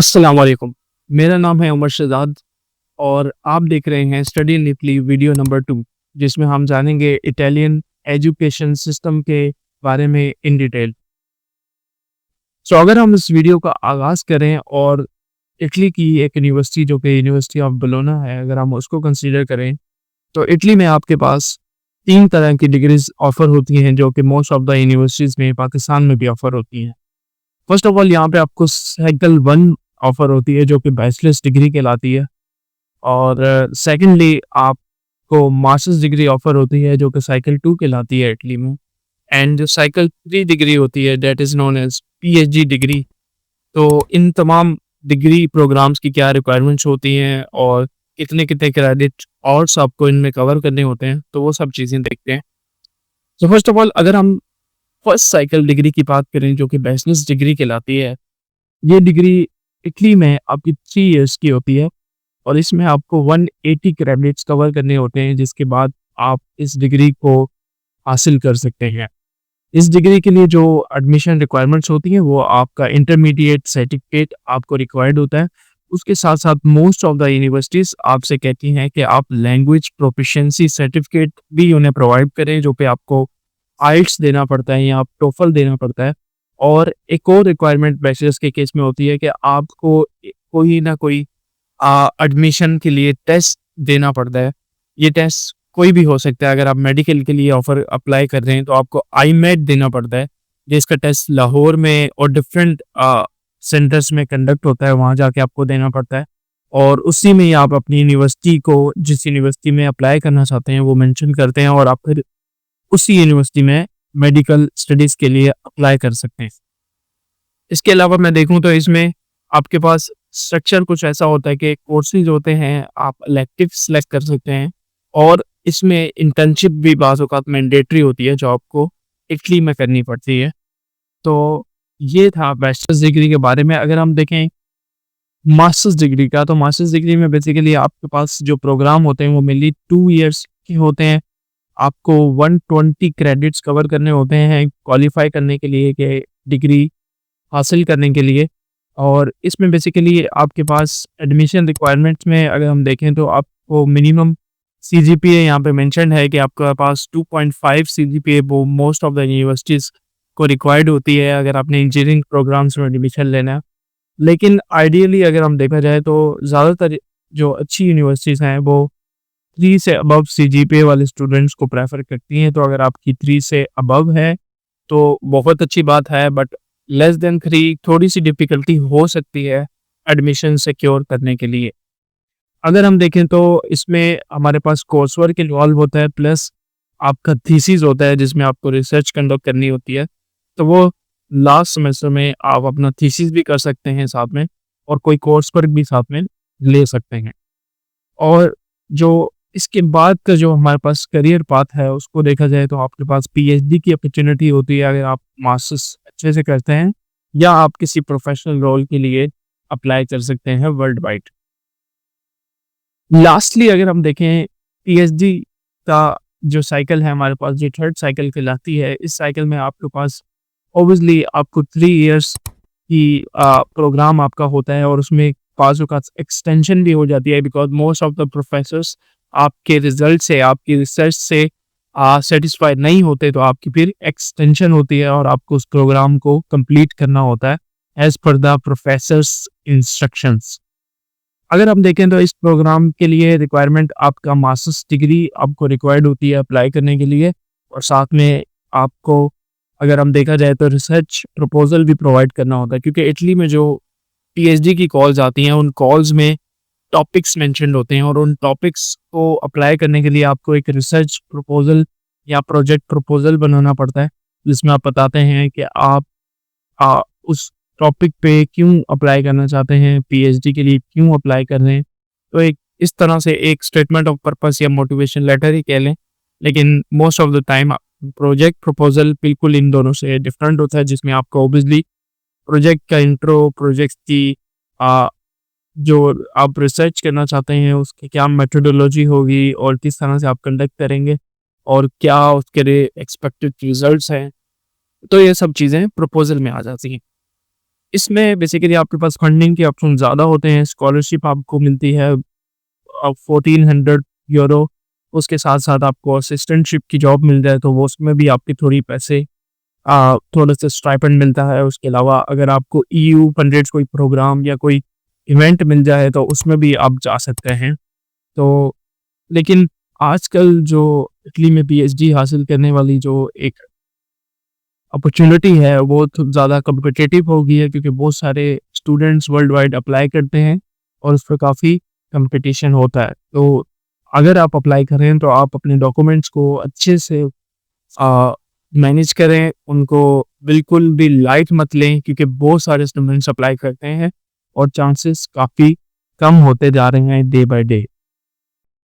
अस्सलाम वालेकुम। मेरा नाम है उमर शहजाद और आप देख रहे हैं study in Italy video number 2, जिसमें हम जानेंगे इटालियन एजुकेशन सिस्टम के बारे में इन डिटेल। अगर हम इस वीडियो का आगाज़ करें और इटली की एक यूनिवर्सिटी जो कि यूनिवर्सिटी ऑफ बोलोना है, अगर हम उसको कंसीडर करें, तो इटली में आपके पास 3 तरह की डिग्रीज़ ऑफ़र होती हैं, जो कि मोस्ट ऑफ द यूनिवर्सिटीज़ में पाकिस्तान में भी ऑफ़र होती हैं। फर्स्ट ऑफ ऑल यहाँ पे आपको साइकिल 1 ऑफ़र होती है, जो कि बैचलर्स डिग्री कहलाती है। और सेकंडली आपको मास्टर्स डिग्री ऑफ़र होती है, जो कि साइकिल 2 कहलाती है इटली में। एंड जो साइकिल 3 डिग्री होती है, that is known as PhD degree. तो इन तमाम डिग्री प्रोग्राम्स की क्या रिक्वायरमेंट्स होती हैं और कितने-कितने क्रेडिट आवर्स आपको इनमें कवर करने होते हैं, तो वो सब चीज़ें देखते हैं। तो फर्स्ट ऑफ ऑल अगर हम फर्स्ट साइकिल डिग्री की बात करें, जो कि बैचलर्स डिग्री कहलाती है, ये डिग्री इटली में आपकी 3 इयर्स की होती है और इसमें आपको 180 क्रेडिट्स कवर करने होते हैं, जिसके बाद आप इस डिग्री को हासिल कर सकते हैं। इस डिग्री के लिए जो एडमिशन रिक्वायरमेंट्स होती हैं, वो आपका इंटरमीडिएट सर्टिफिकेट आपको रिक्वायर्ड होता है। उसके साथ-साथ मोस्ट ऑफ द यूनिवर्सिटीज़ आपसे कहती हैं कि आप लैंग्वेज प्रोफिशिएंसी सर्टिफिकेट भी उन्हें प्रोवाइड करें, जो कि आपको आइल्ट्स देना पड़ता है या टोफल देना पड़ता है। और एक और रिक्वायरमेंट बैचलर्स के केस में होती है कि आपको कोई ना कोई एडमिशन के लिए टेस्ट देना पड़ता है। ये टेस्ट कोई भी हो सकता है। अगर आप मेडिकल के लिए ऑफ़र अप्लाई कर रहे हैं, तो आपको आईमेट देना पड़ता है, जिसका टेस्ट लाहौर में और डिफरेंट सेंटर्स में कंडक्ट होता है, वहाँ जाके आपको देना पड़ता है। और उसी में ही आप अपनी यूनिवर्सिटी को, जिस यूनिवर्सिटी में अप्लाई करना चाहते हैं, वो मेंशन करते हैं और आप फिर उसी यूनिवर्सिटी में मेडिकल स्टडीज़ के लिए अप्लाई कर सकते हैं। इसके अलावा मैं देखूँ तो इसमें आपके पास स्ट्रक्चर कुछ ऐसा होता है कि कोर्सेज़ होते हैं, आप इलेक्टिव सेलेक्ट कर सकते हैं और इसमें इंटर्नशिप भी बाज़ औक़ात मैंडेटरी होती है, जो आपको इटली में करनी पड़ती है। तो ये था बैचलर्स डिग्री के बारे में। अगर हम देखें मास्टर्स डिग्री का, तो मास्टर्स डिग्री में बेसिकली आपके पास जो प्रोग्राम होते हैं, वो मेनली 2 इयर्स के होते हैं। आपको 120 क्रेडिट्स कवर करने होते हैं क्वालिफ़ाई करने के लिए, कि डिग्री हासिल करने के लिए। और इसमें बेसिकली आपके पास एडमिशन रिक्वायरमेंट्स में अगर हम देखें, तो आपको मिनिमम सीजीपीए यहाँ पे मेंशन है कि आपके पास 2.5 सीजीपीए वो मोस्ट ऑफ द यूनिवर्सिटीज़ को रिक्वायर्ड होती है, अगर आपने इंजीनियरिंग प्रोग्राम्स में एडमिशन लेना है। लेकिन आइडियली अगर हम देखा जाए, तो ज़्यादातर जो अच्छी यूनिवर्सिटीज़ हैं, वो 3 से अबव सीजीपीए वाले स्टूडेंट्स को प्रेफ़र करती हैं। तो अगर आपकी 3 से अबव है, तो बहुत अच्छी बात है, बट लेस देन 3 थोड़ी-सी डिफ़िकल्टी हो सकती है एडमिशन सिक्योर करने के लिए। अगर हम देखें, तो इसमें हमारे पास कोर्स वर्क इन्वॉल्व होता है, प्लस आपका थीसिस होता है, जिसमें आपको रिसर्च कंडक्ट करनी होती है। तो वो लास्ट सेमेस्टर में आप अपना थीसिस भी कर सकते हैं साथ में, और कोई कोर्स वर्क भी साथ में ले सकते हैं। और जो इसके बाद का जो हमारे पास करियर पाथ है, उसको देखा जाए, तो आपके पास पीएचडी की अपॉर्च्युनिटी होती है, अगर आप मास्टर्स अच्छे से करते हैं, या आप किसी प्रोफेशनल रोल के लिए अप्लाई कर सकते हैं वर्ल्ड वाइड। लास्टली अगर हम देखें, पीएचडी का जो साइकिल है हमारे पास, जो थर्ड साइकिल कहलाती है, इस साइकिल में आपके पास ऑब्वियसली आपको 3 इयर्स की प्रोग्राम आपका होता है, और उसमें बाज़ औक़ात एक्सटेंशन भी हो जाती है, because most of the professors आपके रिज़ल्ट से, आपकी रिसर्च से सैटिस्फाइड नहीं होते, तो आपकी फिर एक्सटेंशन होती है और आपको उस प्रोग्राम को कंप्लीट करना होता है as per the professors instructions. अगर हम देखें, तो इस प्रोग्राम के लिए रिक्वायरमेंट आपका मास्टर्स डिग्री आपको रिक्वायर्ड होती है अप्लाई करने के लिए, और साथ में आपको, अगर हम देखा जाए, तो रिसर्च प्रपोज़ल भी प्रोवाइड करना होता है, क्योंकि इटली में जो पीएचडी की कॉल्स आती हैं, उन कॉल्स में टॉपिक्स मेंशन्ड होते हैं, और उन टॉपिक्स को अप्लाई करने के लिए आपको एक रिसर्च प्रपोज़ल या प्रोजेक्ट प्रपोज़ल बनाना पड़ता है, जिसमें आप बताते हैं कि आप उस टॉपिक पे क्यों अप्लाई करना चाहते हैं, पीएचडी के लिए क्यों अप्लाई कर रहे हैं। तो एक इस तरह से एक स्टेटमेंट ऑफ पर्पस या मोटिवेशन लेटर ही कह लें, लेकिन most of the time project proposal बिल्कुल इन दोनों से डिफरेंट होता है, जिसमें आपको ऑब्वियसली प्रोजेक्ट का इंट्रो, प्रोजेक्ट की जो आप रिसर्च करना चाहते हैं, उसकी क्या मेथोडोलॉजी होगी और किस तरह से आप कंडक्ट करेंगे, और क्या उसके लिए एक्सपेक्टेड रिजल्ट्स हैं। तो ये सब चीज़ें प्रपोज़ल में आ जाती हैं। इसमें बेसिकली आपके पास फंडिंग के ऑप्शन ज़्यादा होते हैं, स्कॉलरशिप आपको मिलती है 1400 यूरो। उसके साथ-साथ आपको असिस्टेंटशिप की जॉब मिल जाए तो वो उसमें भी आपके थोड़ी पैसे थोड़े से स्टाइपेंड मिलता है। उसके अलावा अगर आपको ईयू फंडेड कोई प्रोग्राम या कोई इवेंट मिल जाए तो उसमें भी आप जा सकते हैं। तो लेकिन आजकल जो इटली में पीएचडी हासिल करने वाली जो एक अपॉर्च्युनिटी है वो तो ज़्यादा कॉम्पिटिटिव हो गई है, क्योंकि बहुत सारे स्टूडेंट्स वर्ल्ड वाइड अप्लाई करते हैं और उस पर काफ़ी कंपटीशन होता है। तो अगर आप अप्लाई करें तो आप अपने डॉक्यूमेंट्स को अच्छे से मैनेज करें, उनको बिल्कुल भी लाइट मत लें, क्योंकि बहुत सारे स्टूडेंट्स अप्लाई करते हैं और चांसेस काफ़ी कम होते जा रहे हैं डे बाय डे।